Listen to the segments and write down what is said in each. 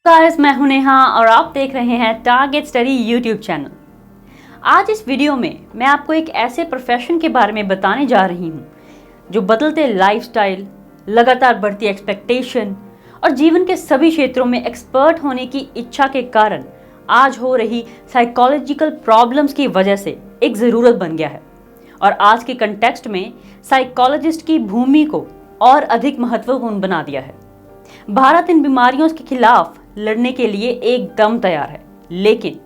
Guys, मैं हूं नेहा और आप देख रहे हैं टारगेट स्टडी यूट्यूब चैनल। आज इस वीडियो में मैं आपको एक ऐसे प्रोफेशन के बारे में बताने जा रही हूं जो बदलते लाइफस्टाइल, लगातार बढ़ती एक्सपेक्टेशन और जीवन के सभी क्षेत्रों में एक्सपर्ट होने की इच्छा के कारण आज हो रही साइकोलॉजिकल प्रॉब्लम्स की वजह से एक ज़रूरत बन गया है। और आज के कंटेक्स्ट में साइकोलॉजिस्ट की भूमि को और अधिक महत्वपूर्ण बना दिया है। भारत इन बीमारियों के खिलाफ लड़ने के लिए एकदम तैयार है, लेकिन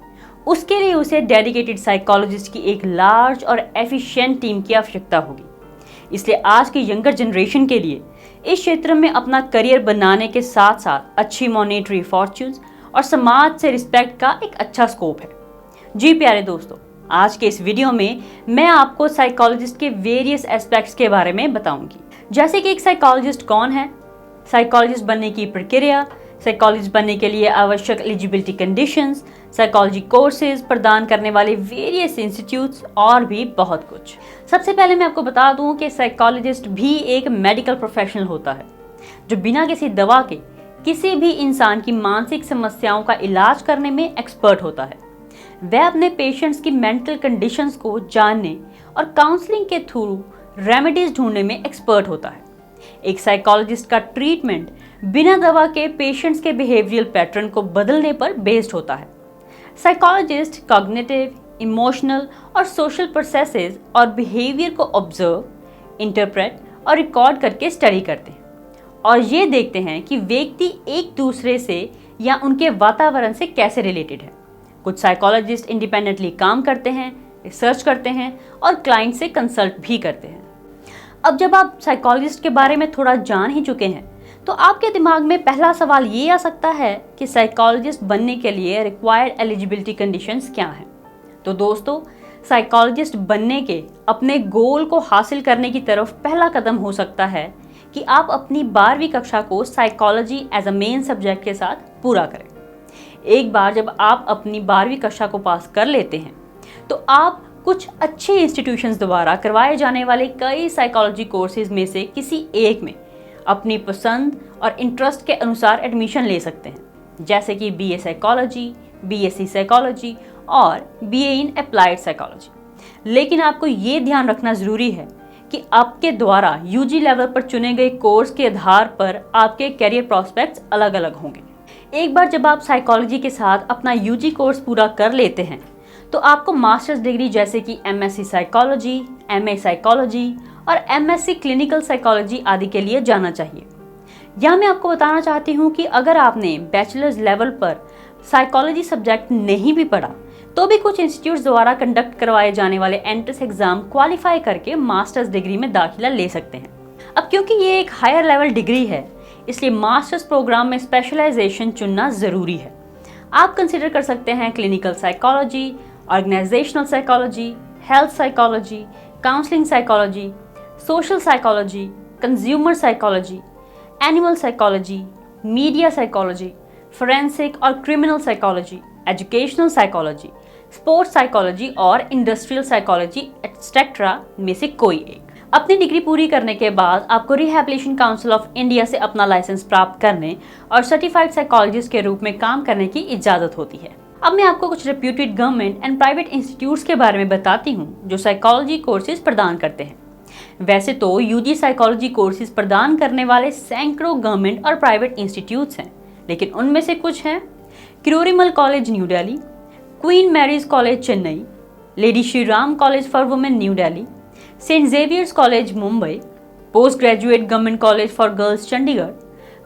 उसके लिए उसे डेडिकेटेड साइकोलॉजिस्ट की एक लार्ज और एफिशिएंट टीम की आवश्यकता होगी। इसलिए आज की यंगर जनरेशन के लिए इस क्षेत्र में अपना करियर बनाने के साथ साथ अच्छी मॉनेटरी फॉर्च्यून्स और समाज से रिस्पेक्ट का एक अच्छा स्कोप है। जी प्यारे दोस्तों, आज के इस वीडियो में मैं आपको साइकोलॉजिस्ट के वेरियस एस्पेक्ट्स के बारे में बताऊंगी, जैसे कि एक साइकोलॉजिस्ट कौन है, साइकोलॉजिस्ट बनने की प्रक्रिया, साइकोलॉजिस्ट बनने के लिए आवश्यक एलिजिबिलिटी कंडीशंस, साइकोलॉजी कोर्सेज प्रदान करने वाले वेरियस इंस्टीट्यूट्स और भी बहुत कुछ। सबसे पहले मैं आपको बता दूं कि साइकोलॉजिस्ट भी एक मेडिकल प्रोफेशनल होता है जो बिना किसी दवा के किसी भी इंसान की मानसिक समस्याओं का इलाज करने में एक्सपर्ट होता है। वह अपने पेशेंट्स की मेंटल कंडीशंस को जानने और काउंसलिंग के थ्रू रेमेडीज ढूंढने में एक्सपर्ट होता है। एक साइकोलॉजिस्ट का ट्रीटमेंट बिना दवा के पेशेंट्स के बिहेवियरल पैटर्न को बदलने पर बेस्ड होता है। साइकोलॉजिस्ट कॉग्निटिव, इमोशनल और सोशल प्रोसेसेस और बिहेवियर को ऑब्जर्व, इंटरप्रेट और रिकॉर्ड करके स्टडी करते हैं और ये देखते हैं कि व्यक्ति एक दूसरे से या उनके वातावरण से कैसे रिलेटेड है। कुछ साइकोलॉजिस्ट इंडिपेंडेंटली काम करते हैं, रिसर्च करते हैं और क्लाइंट से कंसल्ट भी करते हैं। अब जब आप साइकोलॉजिस्ट के बारे में थोड़ा जान ही चुके हैं तो आपके दिमाग में पहला सवाल ये आ सकता है कि साइकोलॉजिस्ट बनने के लिए रिक्वायर्ड एलिजिबिलिटी कंडीशंस क्या हैं। तो दोस्तों, साइकोलॉजिस्ट बनने के अपने गोल को हासिल करने की तरफ पहला कदम हो सकता है कि आप अपनी 12वीं कक्षा को psychology as a main subject के साथ पूरा करें। एक बार जब आप अपनी 12वीं कक्षा को पास कर लेते हैं तो आप कुछ अच्छे इंस्टीट्यूशंस द्वारा करवाए जाने वाले कई साइकोलॉजी कोर्सेज में से किसी एक में अपनी पसंद और इंटरेस्ट के अनुसार एडमिशन ले सकते हैं, जैसे कि बीए साइकोलॉजी, बीएससी साइकोलॉजी और बीए इन अप्लाइड साइकोलॉजी। लेकिन आपको ये ध्यान रखना ज़रूरी है कि आपके द्वारा यूजी लेवल पर चुने गए कोर्स के आधार पर आपके करियर प्रॉस्पेक्ट्स अलग अलग होंगे। एक बार जब आप साइकोलॉजी के साथ अपना यूजी कोर्स पूरा कर लेते हैं तो आपको मास्टर्स डिग्री जैसे कि एमएससी साइकोलॉजी, एमए साइकोलॉजी और एमएससी क्लिनिकल साइकोलॉजी आदि के लिए जाना चाहिए। यहाँ मैं आपको बताना चाहती हूँ कि अगर आपने बैचलर्स लेवल पर साइकोलॉजी सब्जेक्ट नहीं भी पढ़ा तो भी कुछ इंस्टीट्यूट्स द्वारा कंडक्ट करवाए जाने वाले एंट्रेंस एग्जाम क्वालिफाई करके मास्टर्स डिग्री में दाखिला ले सकते हैं। अब क्योंकि ये एक हायर लेवल डिग्री है, इसलिए मास्टर्स प्रोग्राम में स्पेशलाइजेशन चुनना ज़रूरी है। आप कंसिडर कर सकते हैं clinical psychology, organizational psychology, health psychology, counselling psychology, social psychology, consumer psychology, animal psychology, media psychology, forensic और criminal psychology, educational psychology, sports psychology और इंडस्ट्रियल साइकोलॉजी एक्सेट्रा में से कोई एक। अपनी डिग्री पूरी करने के बाद आपको रिहैबिलिटेशन काउंसिल ऑफ इंडिया से अपना लाइसेंस प्राप्त करने और सर्टिफाइड साइकोलॉजिस्ट के रूप में काम करने की इजाज़त होती है। अब मैं आपको कुछ reputed government and private institutes के बारे में बताती हूँ जो साइकोलॉजी कोर्सेज प्रदान करते हैं। वैसे तो यूजी साइकोलॉजी कोर्सेज प्रदान करने वाले सैकड़ों गवर्नमेंट और प्राइवेट इंस्टीट्यूट्स हैं, लेकिन उनमें से कुछ हैं Kirorimal College New Delhi, Queen Mary's College Chennai, Lady Shri Ram College for Women New Delhi, Saint Xavier's College Mumbai, Post Graduate Government College for Girls Chandigarh,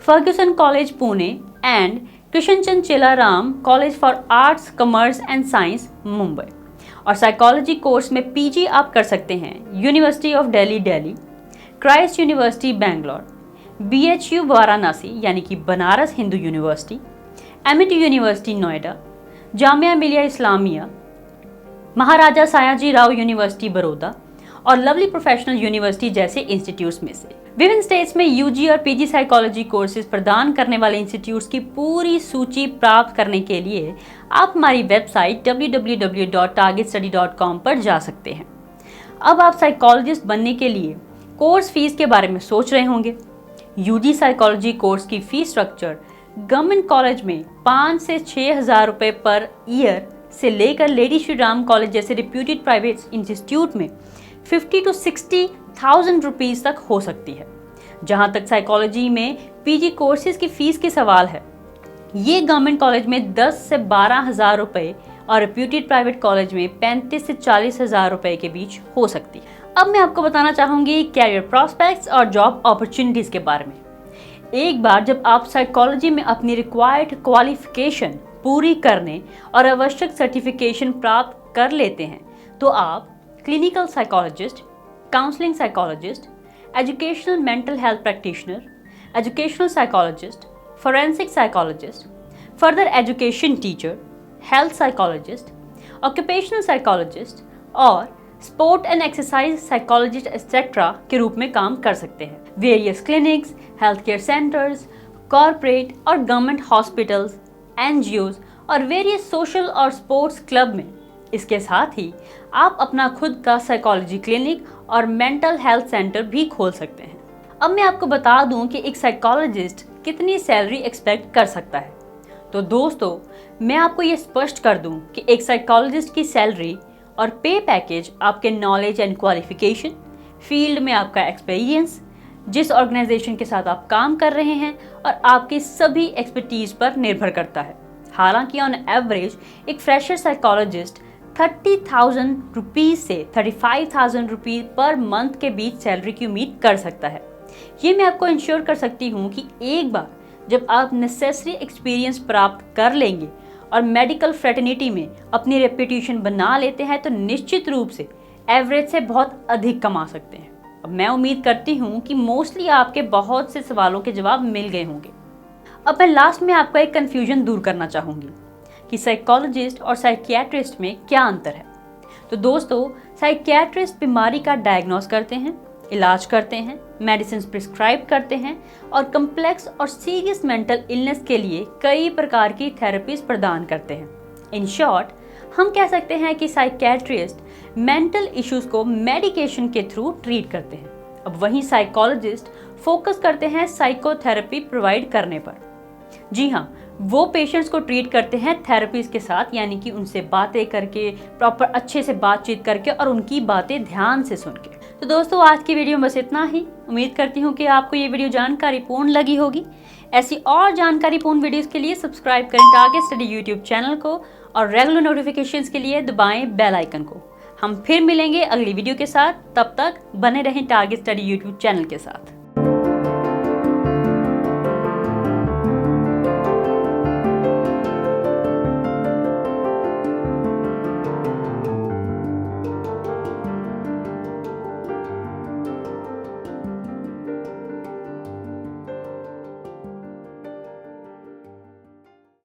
Fergusson College Pune and Krishnachand Chellaram College for Arts, Commerce and Science Mumbai. और psychology course में PG आप कर सकते हैं University of Delhi Delhi, Christ University Bangalore, BHU Varanasi यानी कि Banaras Hindu University, Amity University Noida, Jamia Millia Islamia, महाराजा Sayaji Rao university Baroda और lovely professional university जैसे इंस्टीट्यूट्स में से। विभिन्न स्टेट्स में यूजी और पीजी साइकोलॉजी कोर्सेज प्रदान करने वाले इंस्टीट्यूट्स की पूरी सूची प्राप्त करने के लिए आप हमारी वेबसाइट www.targetstudy.com पर जा सकते हैं। अब आप साइकोलॉजिस्ट बनने के लिए कोर्स फीस के बारे में सोच रहे होंगे। यूजी साइकोलॉजी कोर्स की फीस स्ट्रक्चर गवर्नमेंट कॉलेज में 5 से 6,000 रुपये पर ईयर से लेकर लेडी श्री राम कॉलेज जैसे रिप्यूटेड प्राइवेट इंस्टीट्यूट में 50 to 60,000 रुपीज़ तक हो सकती है। जहां तक साइकोलॉजी में पीजी कोर्सेज की फीस की सवाल है, ये गवर्नमेंट कॉलेज में 10 से 12,000 रुपये और रिप्यूटेड प्राइवेट कॉलेज में 35 से 40,000 रुपये के बीच हो सकती है। अब मैं आपको बताना चाहूँगी कैरियर प्रॉस्पेक्ट्स और जॉब अपॉर्चुनिटीज़ के बारे में। एक बार जब आप साइकोलॉजी में अपनी रिक्वायर्ड क्वालिफिकेशन पूरी करने और आवश्यक सर्टिफिकेशन प्राप्त कर लेते हैं तो आप clinical psychologist, counselling psychologist, educational mental health practitioner, educational psychologist, forensic psychologist, further education teacher, health psychologist, occupational psychologist और sport and exercise psychologist etcetera के रूप में काम कर सकते हैं। Various clinics, health care centres, corporate और गवर्नमेंट हॉस्पिटल्स, एनजीओज और वेरियस सोशल और स्पोर्ट्स क्लब में। इसके साथ ही आप अपना खुद का साइकोलॉजी क्लिनिक और मेंटल हेल्थ सेंटर भी खोल सकते हैं। अब मैं आपको बता दूं कि एक साइकोलॉजिस्ट कितनी सैलरी एक्सपेक्ट कर सकता है। तो दोस्तों, मैं आपको ये स्पष्ट कर दूं कि एक साइकोलॉजिस्ट की सैलरी और पे पैकेज आपके नॉलेज एंड क्वालिफिकेशन, फील्ड में आपका एक्सपीरियंस, जिस ऑर्गेनाइजेशन के साथ आप काम कर रहे हैं और आपकी सभी एक्सपर्टीज पर निर्भर करता है। हालांकि ऑन एवरेज एक फ्रेशर साइकोलॉजिस्ट 30,000 रुपीज़ से 35,000 रुपीज़ पर मंथ के बीच सैलरी की उम्मीद कर सकता है। ये मैं आपको इंश्योर कर सकती हूँ कि एक बार जब आप नेसेसरी एक्सपीरियंस प्राप्त कर लेंगे और मेडिकल फ्रेटर्निटी में अपनी रेपुटेशन बना लेते हैं तो निश्चित रूप से एवरेज से बहुत अधिक कमा सकते हैं। अब मैं उम्मीद करती हूँ कि मोस्टली आपके बहुत से सवालों के जवाब मिल गए होंगे। अब मैं लास्ट में आपका एक कन्फ्यूजन दूर करना चाहूँगी कि साइकोलॉजिस्ट और साइकियाट्रिस्ट में क्या अंतर है। तो दोस्तों, साइकियाट्रिस्ट बीमारी का डायग्नोस करते हैं, इलाज करते हैं, मेडिसिन प्रिस्क्राइब करते हैं और कम्प्लेक्स और सीरियस मेंटल इलनेस के लिए कई प्रकार की थेरेपीज प्रदान करते हैं। इन शॉर्ट, हम कह सकते हैं कि साइकियाट्रिस्ट मेंटल इश्यूज को मेडिकेशन के थ्रू ट्रीट करते हैं। अब वहीं साइकोलॉजिस्ट फोकस करते हैं साइकोथेरेपी प्रोवाइड करने पर। जी हाँ, वो पेशेंट्स को ट्रीट करते हैं थेरेपीज के साथ, यानी कि उनसे बातें करके, प्रॉपर अच्छे से बातचीत करके और उनकी बातें ध्यान से सुन के। तो दोस्तों, आज की वीडियो में बस इतना ही। उम्मीद करती हूँ कि आपको ये वीडियो जानकारीपूर्ण लगी होगी। ऐसी और जानकारीपूर्ण वीडियोस के लिए सब्सक्राइब करें टारगेट स्टडी यूट्यूब चैनल को और रेगुलर नोटिफिकेशंस के लिए दबाएं बेल आइकन को। हम फिर मिलेंगे अगली वीडियो के साथ। तब तक बने रहें टारगेट स्टडी यूट्यूब चैनल के साथ।